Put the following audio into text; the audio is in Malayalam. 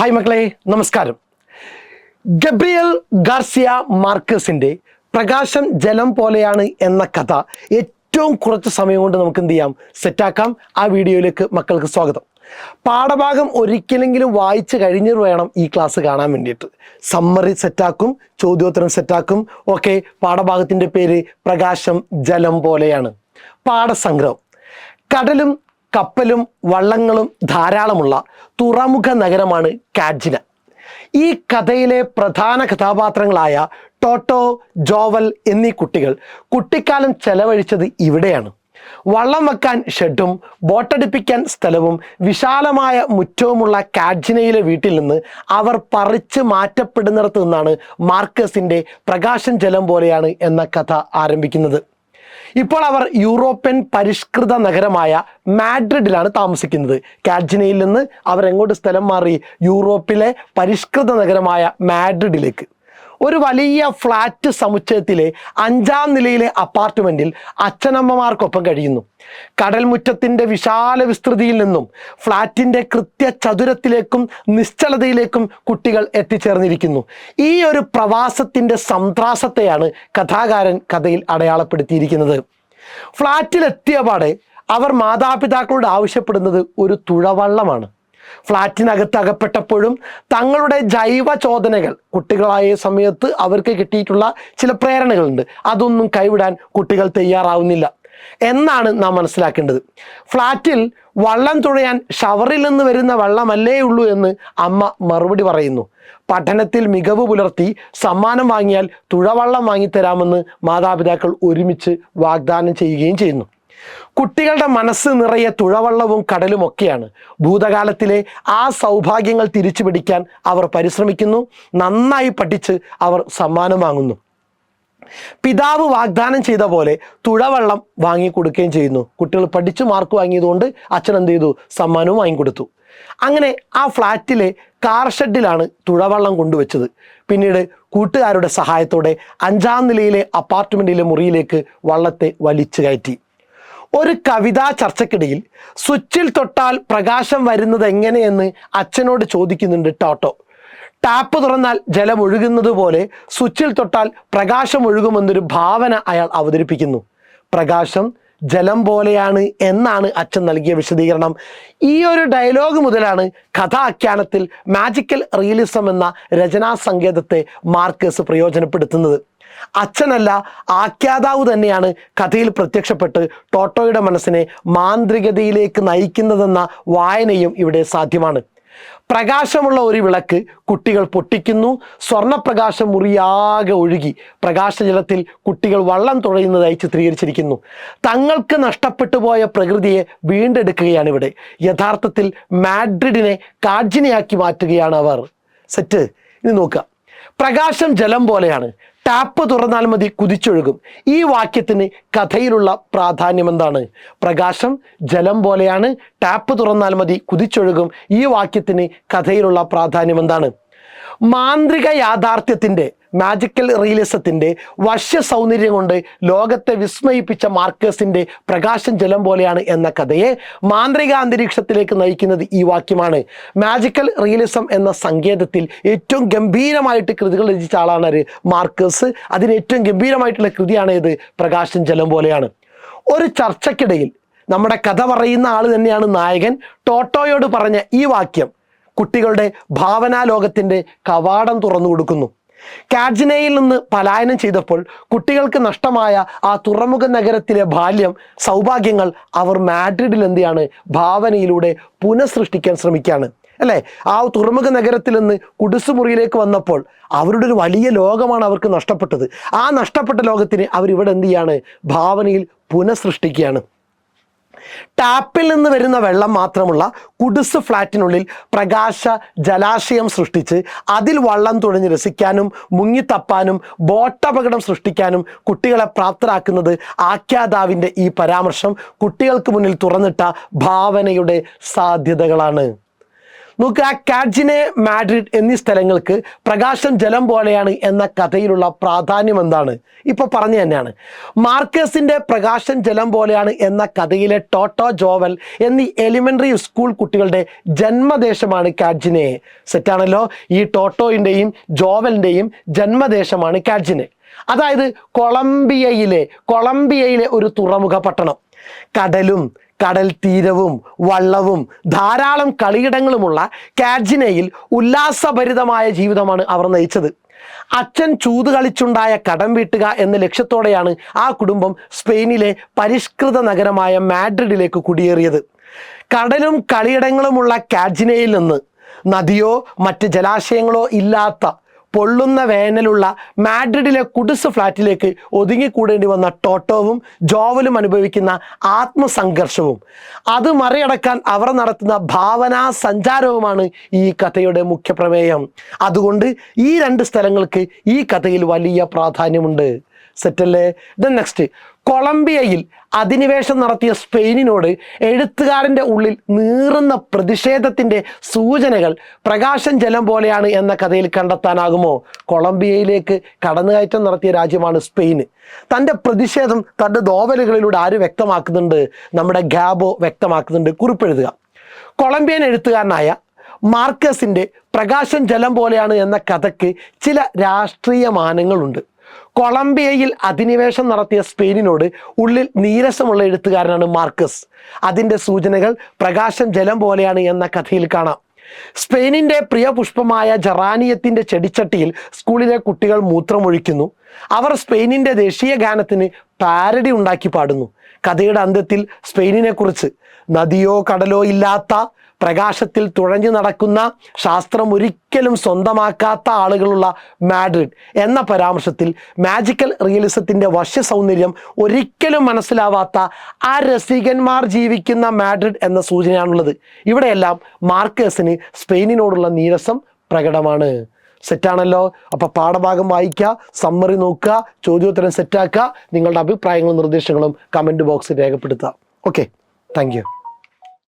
ഹായ് മക്കളെ, നമസ്കാരം. ഗബ്രിയൽ ഗാർസിയ മാർക്കസിൻ്റെ പ്രകാശം ജലം പോലെയാണ് എന്ന കഥ ഏറ്റവും കുറച്ച് സമയം കൊണ്ട് നമുക്ക് എന്ത് ചെയ്യാം, സെറ്റാക്കാം. ആ വീഡിയോയിലേക്ക് മക്കൾക്ക് സ്വാഗതം. പാഠഭാഗം ഒരിക്കലെങ്കിലും വായിച്ച് കഴിഞ്ഞിട്ട് വേണം ഈ ക്ലാസ് കാണാൻ വേണ്ടിയിട്ട്. സമ്മറി സെറ്റാക്കും, ചോദ്യോത്തരം സെറ്റാക്കും. ഓക്കെ, പാഠഭാഗത്തിൻ്റെ പേര് പ്രകാശം ജലം പോലെയാണ്. പാഠസംഗ്രഹം: കടലും കപ്പലും വള്ളങ്ങളും ധാരാളമുള്ള തുറമുഖ നഗരമാണ് കാഡ്ജിന. ഈ കഥയിലെ പ്രധാന കഥാപാത്രങ്ങളായ ടോട്ടോ, ജോവൽ എന്നീ കുട്ടികൾ കുട്ടിക്കാലം ചെലവഴിച്ചത് ഇവിടെയാണ്. വള്ളം വെക്കാൻ ഷെഡും ബോട്ടടിപ്പിക്കാൻ സ്ഥലവും വിശാലമായ മുറ്റവുമുള്ള കാഡ്ജിനയിലെ വീട്ടിൽ നിന്ന് അവർ പറിച്ച് മാറ്റപ്പെടുന്നിടത്തു നിന്നാണ് മാർക്കസിൻ്റെ പ്രകാശം ജലം പോലെയാണ് എന്ന കഥ ആരംഭിക്കുന്നത്. ഇപ്പോൾ അവർ യൂറോപ്യൻ പരിഷ്കൃത നഗരമായ മാഡ്രിഡിലാണ് താമസിക്കുന്നത്. കാഡ്ജിനയിൽ നിന്ന് അവർ എങ്ങോട്ട് സ്ഥലം മാറി? യൂറോപ്പിലെ പരിഷ്കൃത നഗരമായ മാഡ്രിഡിലേക്ക്. ഒരു വലിയ ഫ്ലാറ്റ് സമുച്ചയത്തിലെ 5-ാം നിലയിലെ അപ്പാർട്ട്മെൻറ്റിൽ അച്ഛനമ്മമാർക്കൊപ്പം കഴിയുന്നു. കടൽമുറ്റത്തിൻ്റെ വിശാല വിസ്തൃതിയിൽ നിന്നും ഫ്ലാറ്റിൻ്റെ കൃത്യചതുരത്തിലേക്കും നിശ്ചലതയിലേക്കും കുട്ടികൾ എത്തിച്ചേർന്നിരിക്കുന്നു. ഈ ഒരു പ്രവാസത്തിൻ്റെ സന്ത്രാസത്തെയാണ് കഥാകാരൻ കഥയിൽ അടയാളപ്പെടുത്തിയിരിക്കുന്നത്. ഫ്ലാറ്റിലെത്തിയ പാടെ അവർ മാതാപിതാക്കളോട് ആവശ്യപ്പെടുന്നത് ഒരു തുഴവള്ളമാണ്. ഫ്ലാറ്റിനകത്ത് അകപ്പെട്ടപ്പോഴും തങ്ങളുടെ ജൈവ ചോദനകൾ, കുട്ടികളായ സമയത്ത് അവർക്ക് കിട്ടിയിട്ടുള്ള ചില പ്രേരണകളുണ്ട്, അതൊന്നും കൈവിടാൻ കുട്ടികൾ തയ്യാറാവുന്നില്ല എന്നാണ് നാം മനസ്സിലാക്കേണ്ടത്. ഫ്ലാറ്റിൽ വള്ളം തുഴയാൻ ഷവറിൽ നിന്ന് വരുന്ന വെള്ളമല്ലേ ഉള്ളൂ എന്ന് അമ്മ മറുപടി പറയുന്നു. പഠനത്തിൽ മികവ് പുലർത്തി സമ്മാനം വാങ്ങിയാൽ തുഴവള്ളം വാങ്ങിത്തരാമെന്ന് മാതാപിതാക്കൾ ഒരുമിച്ച് വാഗ്ദാനം ചെയ്യുകയും ചെയ്യുന്നു. കുട്ടികളുടെ മനസ്സ് നിറയെ തുഴവള്ളവും കടലും ഒക്കെയാണ്. ഭൂതകാലത്തിലെ ആ സൗഭാഗ്യങ്ങൾ തിരിച്ചു പിടിക്കാൻ അവർ പരിശ്രമിക്കുന്നു. നന്നായി പഠിച്ച് അവർ സമ്മാനം വാങ്ങുന്നു. പിതാവ് വാഗ്ദാനം ചെയ്ത പോലെ തുഴവള്ളം വാങ്ങിക്കൊടുക്കുകയും ചെയ്യുന്നു. കുട്ടികൾ പഠിച്ച് മാർക്ക് വാങ്ങിയതുകൊണ്ട് അച്ഛൻ എന്ത് ചെയ്തു? സമ്മാനവും വാങ്ങിക്കൊടുത്തു. അങ്ങനെ ആ ഫ്ലാറ്റിലെ കാർ ഷെഡിലാണ് തുഴവള്ളം കൊണ്ടുവച്ചത്. പിന്നീട് കൂട്ടുകാരുടെ സഹായത്തോടെ 5-ാം നിലയിലെ അപ്പാർട്ട്മെൻറ്റിലെ മുറിയിലേക്ക് വള്ളത്തെ വലിച്ചു കയറ്റി. ഒരു കവിതാ ചർച്ചയ്ക്കിടയിൽ സ്വിച്ചിൽ തൊട്ടാൽ പ്രകാശം വരുന്നത് എങ്ങനെയെന്ന് അച്ഛനോട് ചോദിക്കുന്നുണ്ട് ടോട്ടോ. ടാപ്പ് തുറന്നാൽ ജലം ഒഴുകുന്നത് പോലെ സ്വിച്ചിൽ തൊട്ടാൽ പ്രകാശം ഒഴുകുമെന്നൊരു ഭാവന അയാൾ അവതരിപ്പിക്കുന്നു. പ്രകാശം ജലം പോലെയാണ് എന്നാണ് അച്ഛൻ നൽകിയ വിശദീകരണം. ഈ ഒരു ഡയലോഗ് മുതലാണ് കഥാഖ്യാനത്തിൽ മാജിക്കൽ റിയലിസം എന്ന രചനാ സങ്കേതത്തെ മാർക്കസ് പ്രയോജനപ്പെടുത്തുന്നത്. അച്ഛനല്ല, ആഖ്യാതാവ് തന്നെയാണ് കഥയിൽ പ്രത്യക്ഷപ്പെട്ട് ടോട്ടോയുടെ മനസ്സിനെ മാന്ത്രികതയിലേക്ക് നയിക്കുന്നതെന്ന വായനയും ഇവിടെ സാധ്യമാണ്. പ്രകാശമുള്ള ഒരു വിളക്ക് കുട്ടികൾ പൊട്ടിക്കുന്നു. സ്വർണ്ണപ്രകാശം മുറിയാകെ ഒഴുകി പ്രകാശജലത്തിൽ കുട്ടികൾ വള്ളം തുഴയുന്നതായി ചിത്രീകരിച്ചിരിക്കുന്നു. തങ്ങൾക്ക് നഷ്ടപ്പെട്ടു പോയ പ്രകൃതിയെ വീണ്ടെടുക്കുകയാണ് ഇവിടെ. യഥാർത്ഥത്തിൽ മാഡ്രിഡിനെ കാഡ്ജിനയാക്കി മാറ്റുകയാണ് അവർ. സെറ്റ്. ഇനി നോക്കുക. പ്രകാശം ജലം പോലെയാണ്, ടാപ്പ് തുറന്നാൽ മതി കുതിച്ചൊഴുകും. ഈ വാക്യത്തിന് കഥയിലുള്ള പ്രാധാന്യം എന്താണ്? പ്രകാശം ജലം പോലെയാണ്, ടാപ്പ് തുറന്നാൽ മതി കുതിച്ചൊഴുകും. ഈ വാക്യത്തിന് കഥയിലുള്ള പ്രാധാന്യം എന്താണ്? മാന്ത്രിക യാഥാർത്ഥ്യത്തിൻ്റെ, മാജിക്കൽ റിയലിസത്തിൻ്റെ വശ്യ സൗന്ദര്യം കൊണ്ട് ലോകത്തെ വിസ്മയിപ്പിച്ച മാർക്കസിൻ്റെ പ്രകാശം ജലം പോലെയാണ് എന്ന കഥയെ മാന്ത്രിക അന്തരീക്ഷത്തിലേക്ക് നയിക്കുന്നത് ഈ വാക്യമാണ്. മാജിക്കൽ റിയലിസം എന്ന സങ്കേതത്തിൽ ഏറ്റവും ഗംഭീരമായിട്ട് കൃതികൾ രചിച്ച ആളാണ് മാർക്കസ്. അതിന് ഏറ്റവും ഗംഭീരമായിട്ടുള്ള കൃതിയാണ് ഇത് പ്രകാശം ജലം പോലെയാണ്. ഒരു ചർച്ചയ്ക്കിടയിൽ നമ്മുടെ കഥ പറയുന്ന ആൾ തന്നെയാണ് നായകൻ. ടോട്ടോയോട് പറഞ്ഞ ഈ വാക്യം കുട്ടികളുടെ ഭാവനാലോകത്തിൻ്റെ കവാടം തുറന്നു കൊടുക്കുന്നു. കാഡ്ജിനയിൽ നിന്ന് പലായനം ചെയ്തപ്പോൾ കുട്ടികൾക്ക് നഷ്ടമായ ആ തുറമുഖ നഗരത്തിലെ ബാല്യം, സൗഭാഗ്യങ്ങൾ അവർ മാഡ്രിഡിൽ എന്തെയാണ് ഭാവനയിലൂടെ പുനഃസൃഷ്ടിക്കാൻ ശ്രമിക്കുകയാണ് അല്ലേ? ആ തുറമുഖ നഗരത്തിൽ നിന്ന് കുടിസുമുറിയിലേക്ക് വന്നപ്പോൾ അവരുടെ ഒരു വലിയ ലോകമാണ് അവർക്ക് നഷ്ടപ്പെട്ടത്. ആ നഷ്ടപ്പെട്ട ലോകത്തിന് അവരിവിടെ എന്ത് ചെയ്യാണ്? ഭാവനയിൽ പുനഃസൃഷ്ടിക്കുകയാണ്. ടാപ്പിൽ നിന്ന് വരുന്ന വെള്ളം മാത്രമുള്ള കുടിസ് ഫ്ലാറ്റിനുള്ളിൽ പ്രകാശ ജലാശയം സൃഷ്ടിച്ച് അതിൽ വള്ളം തുഴഞ്ഞ് രസിക്കാനും മുങ്ങിത്തപ്പാനും ബോട്ടപകടം സൃഷ്ടിക്കാനും കുട്ടികളെ പ്രാപ്തരാക്കുന്നത് ആഖ്യാതാവിൻ്റെ ഈ പരാമർശം കുട്ടികൾക്ക് മുന്നിൽ തുറന്നിട്ട ഭാവനയുടെ സാധ്യതകളാണ്. നോക്കുക, കാഡ്ജിനെ, മാഡ്രിഡ് എന്നീ സ്ഥലങ്ങൾക്ക് പ്രകാശം ജലം പോലെയാണ് എന്ന കഥയിലുള്ള പ്രാധാന്യം എന്താണ്? ഇപ്പോൾ പറഞ്ഞു തന്നെയാണ്. മാർക്കസിൻ്റെ പ്രകാശം ജലം പോലെയാണ് എന്ന കഥയിലെ ടോട്ടോ, ജോവൽ എന്നീ എലിമെൻ്ററി സ്കൂൾ കുട്ടികളുടെ ജന്മദേശമാണ് കാഡ്ജിനെ. സെറ്റാണല്ലോ. ഈ ടോട്ടോയിൻ്റെയും ജോവലിൻ്റെയും ജന്മദേശമാണ് കാഡ്ജിനെ. അതായത് കൊളംബിയയിലെ ഒരു തുറമുഖ പട്ടണം. കടലും കടൽ തീരവും വള്ളവും ധാരാളം കളിയിടങ്ങളുമുള്ള കാഡ്ജിനെയിൽ ഉല്ലാസഭരിതമായ ജീവിതമാണ് അവർ നയിച്ചത്. അച്ഛൻ ചൂത് കളിച്ചുണ്ടായ കടം വീട്ടുക എന്ന ലക്ഷ്യത്തോടെയാണ് ആ കുടുംബം സ്പെയിനിലെ പരിഷ്കൃത നഗരമായ മാഡ്രിഡിലേക്ക് കുടിയേറിയത്. കടലും കളിയിടങ്ങളുമുള്ള കാഡ്ജിനെയിൽ നിന്ന് നദിയോ മറ്റ് ജലാശയങ്ങളോ ഇല്ലാത്ത പൊള്ളുന്ന വേനലുള്ള മാഡ്രിഡിലെ കുടിസ് ഫ്ലാറ്റിലേക്ക് ഒതുങ്ങിക്കൂടേണ്ടി വന്ന ടോട്ടോവും ജോവലും അനുഭവിക്കുന്ന ആത്മസംഘർഷവും അത് മറികടക്കാൻ അവർ നടത്തുന്ന ഭാവനാ സഞ്ചാരവുമാണ് ഈ കഥയുടെ മുഖ്യപ്രമേയം. അതുകൊണ്ട് ഈ രണ്ട് സ്ഥലങ്ങൾക്ക് ഈ കഥയിൽ വലിയ പ്രാധാന്യമുണ്ട്. സെറ്റല്ലേ? ദെൻ നെക്സ്റ്റ്, കൊളംബിയയിൽ അധിനിവേശം നടത്തിയ സ്പെയിനിനോട് എഴുത്തുകാരൻ്റെ ഉള്ളിൽ നീറുന്ന പ്രതിഷേധത്തിൻ്റെ സൂചനകൾ പ്രകാശം ജലം പോലെയാണ് എന്ന കഥയിൽ കണ്ടെത്താനാകുമോ? കൊളംബിയയിലേക്ക് കടന്നുകയറ്റം നടത്തിയ രാജ്യമാണ് സ്പെയിന്. തൻ്റെ പ്രതിഷേധം തൻ്റെ നോവലുകളിലൂടെ ആര് വ്യക്തമാക്കുന്നുണ്ട്? നമ്മുടെ ഗാബോ വ്യക്തമാക്കുന്നുണ്ട്. കുറിപ്പെഴുതുക. കൊളംബിയൻ എഴുത്തുകാരനായ മാർക്കസിൻ്റെ പ്രകാശം ജലം പോലെയാണ് എന്ന കഥയ്ക്ക് ചില രാഷ്ട്രീയ മാനങ്ങളുണ്ട്. കൊളംബിയയിൽ അധിനിവേശം നടത്തിയ സ്പെയിനിനോട് ഉള്ളിൽ നീരസമുള്ള എഴുത്തുകാരനാണ് മാർക്കസ്. അതിൻ്റെ സൂചനകൾ പ്രകാശം ജലം പോലെയാണ് എന്ന കഥയിൽ കാണാം. സ്പെയിനിൻ്റെ പ്രിയ പുഷ്പമായ ജറാനിയത്തിൻ്റെ ചെടിച്ചട്ടിയിൽ സ്കൂളിലെ കുട്ടികൾ മൂത്രമൊഴിക്കുന്നു. അവർ സ്പെയിനിൻ്റെ ദേശീയ ഗാനത്തിന് പാരഡി ഉണ്ടാക്കി പാടുന്നു. കഥയുടെ അന്ത്യത്തിൽ സ്പെയിനിനെക്കുറിച്ച് നദിയോ കടലോ ഇല്ലാത്ത പ്രകാശത്തിൽ തുഴഞ്ഞു നടക്കുന്ന, ശാസ്ത്രം ഒരിക്കലും സ്വന്തമാക്കാത്ത ആളുകളുള്ള മാഡ്രിഡ് എന്ന പരാമർശത്തിൽ മാജിക്കൽ റിയലിസത്തിൻ്റെ വശ്യസൗന്ദര്യം ഒരിക്കലും മനസ്സിലാവാത്ത ആ രസികന്മാർ ജീവിക്കുന്ന മാഡ്രിഡ് എന്ന സൂചനയാണുള്ളത്. ഇവിടെയെല്ലാം മാർക്കസിന് സ്പെയിനിനോടുള്ള നീരസം പ്രകടമാണ്. സെറ്റാണല്ലോ. അപ്പോൾ പാഠഭാഗം വായിക്കുക, സമ്മറി നോക്കുക, ചോദ്യോത്തരം സെറ്റാക്കുക, നിങ്ങളുടെ അഭിപ്രായങ്ങളും നിർദ്ദേശങ്ങളും കമൻറ്റ് ബോക്സിൽ രേഖപ്പെടുത്തുക. Okay, thank you.